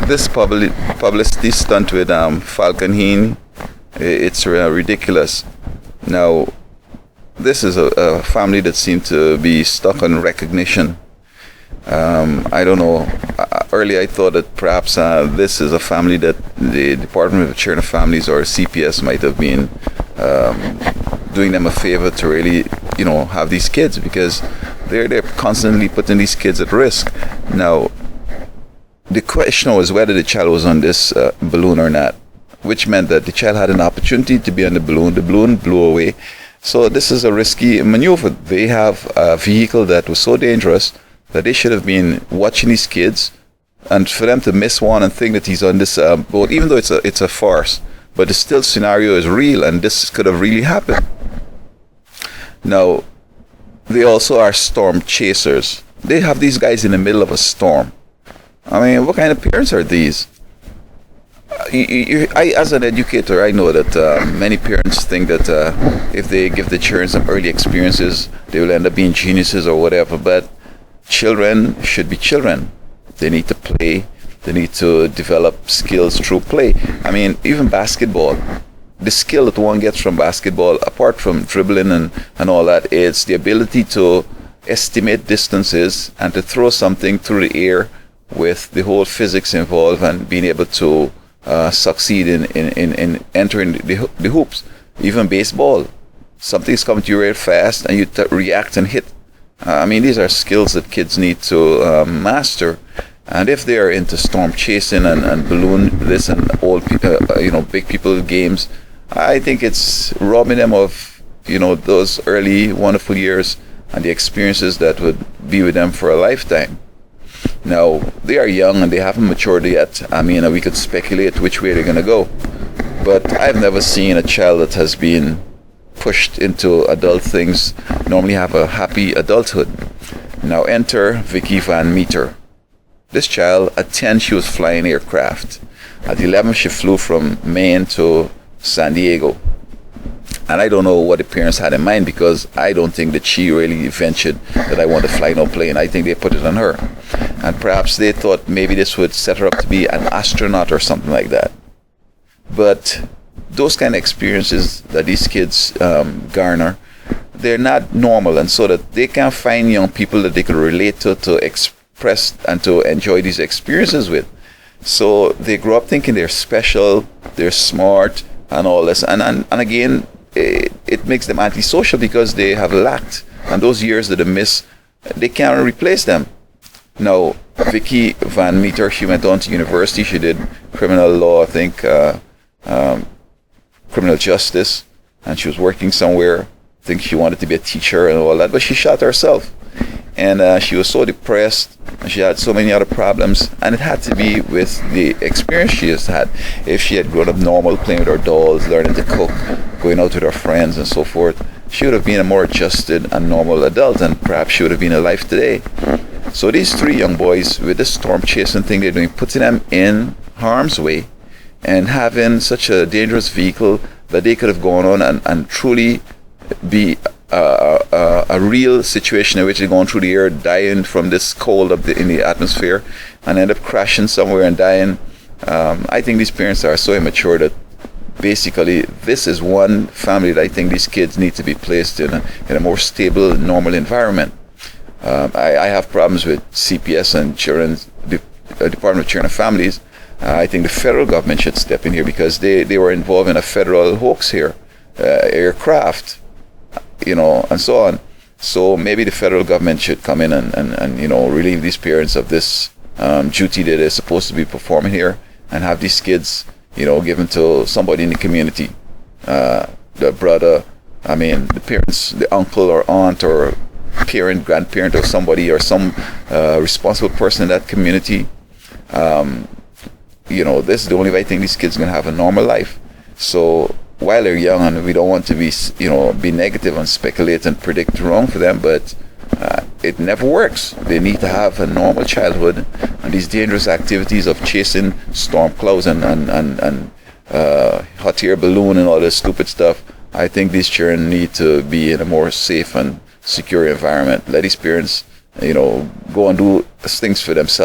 this publicity stunt with Falcon Heene, it's ridiculous. Now, this is a family that seemed to be stuck on recognition. I don't know. Earlier, I thought that perhaps this is a family that the Department of Children and Families or CPS might have been doing them a favor to really, have these kids, because they're constantly putting these kids at risk. Now, the question was whether the child was on this balloon or not, which meant that the child had an opportunity to be on the balloon blew away. So this is a risky maneuver. They have a vehicle that was so dangerous that they should have been watching these kids, and for them to miss one and think that he's on this boat, even though it's a farce, but the still scenario is real, and this could have really happened. Now, they also are storm chasers. They have these guys in the middle of a storm. I mean, what kind of parents are these? I, as an educator, I know that many parents think that if they give the children some early experiences, they will end up being geniuses or whatever. But children should be children. They need to play. They need to develop skills through play. I mean, even basketball. The skill that one gets from basketball, apart from dribbling and all that, is the ability to estimate distances and to throw something through the air with the whole physics involved and being able to succeed in entering the hoops. Even baseball, something's coming to you very fast and you react and hit. I mean, these are skills that kids need to master. And if they are into storm chasing and balloon this and all big people games, I think it's robbing them of those early wonderful years and the experiences that would be with them for a lifetime. Now, they are young and they haven't matured yet. I mean, we could speculate which way they're going to go. But I've never seen a child that has been pushed into adult things normally have a happy adulthood. Now enter Vicky Van Meter. This child, at 10, she was flying aircraft. At 11, she flew from Maine to San Diego. And I don't know what the parents had in mind, because I don't think that she really ventured that I want to fly no plane. I think they put it on her. And perhaps they thought maybe this would set her up to be an astronaut or something like that. But those kind of experiences that these kids garner, they're not normal. And so that they can find young people that they could relate to express and to enjoy these experiences with. So they grow up thinking they're special, they're smart, and all this. And again, it makes them antisocial because they have lacked. And those years that they miss, they can't replace them. Now, Vicky Van Meter, she went on to university. She did criminal law, I think, criminal justice. And she was working somewhere. I think she wanted to be a teacher and all that. But she shot herself. And she was so depressed. And she had so many other problems. And it had to be with the experience she has had. If she had grown up normal, playing with her dolls, learning to cook, going out with her friends and so forth, she would have been a more adjusted and normal adult, and perhaps she would have been alive today. So these three young boys, with this storm chasing thing they're doing, putting them in harm's way and having such a dangerous vehicle that they could have gone on and truly be a real situation in which they're going through the air, dying from this cold in the atmosphere, and end up crashing somewhere and dying. I think these parents are so immature that basically this is one family that I think these kids need to be placed in a more stable, normal environment. I have problems with CPS and Department of Children and Families. I think the federal government should step in here, because they were involved in a federal hoax here, aircraft, and so on. So maybe the federal government should come in and relieve these parents of this duty that they're supposed to be performing here, and have these kids, given to somebody in the community, the brother, the parents, the uncle or aunt or parent, grandparent, or somebody, or some responsible person in that community. This is the only way I think these kids are going to have a normal life. So while they're young, and we don't want to be negative and speculate and predict wrong for them, but it never works. They need to have a normal childhood, and these dangerous activities of chasing storm clouds and hot air balloon and all this stupid stuff, I think these children need to be in a more safe and secure environment. Let these parents, go and do things for themselves.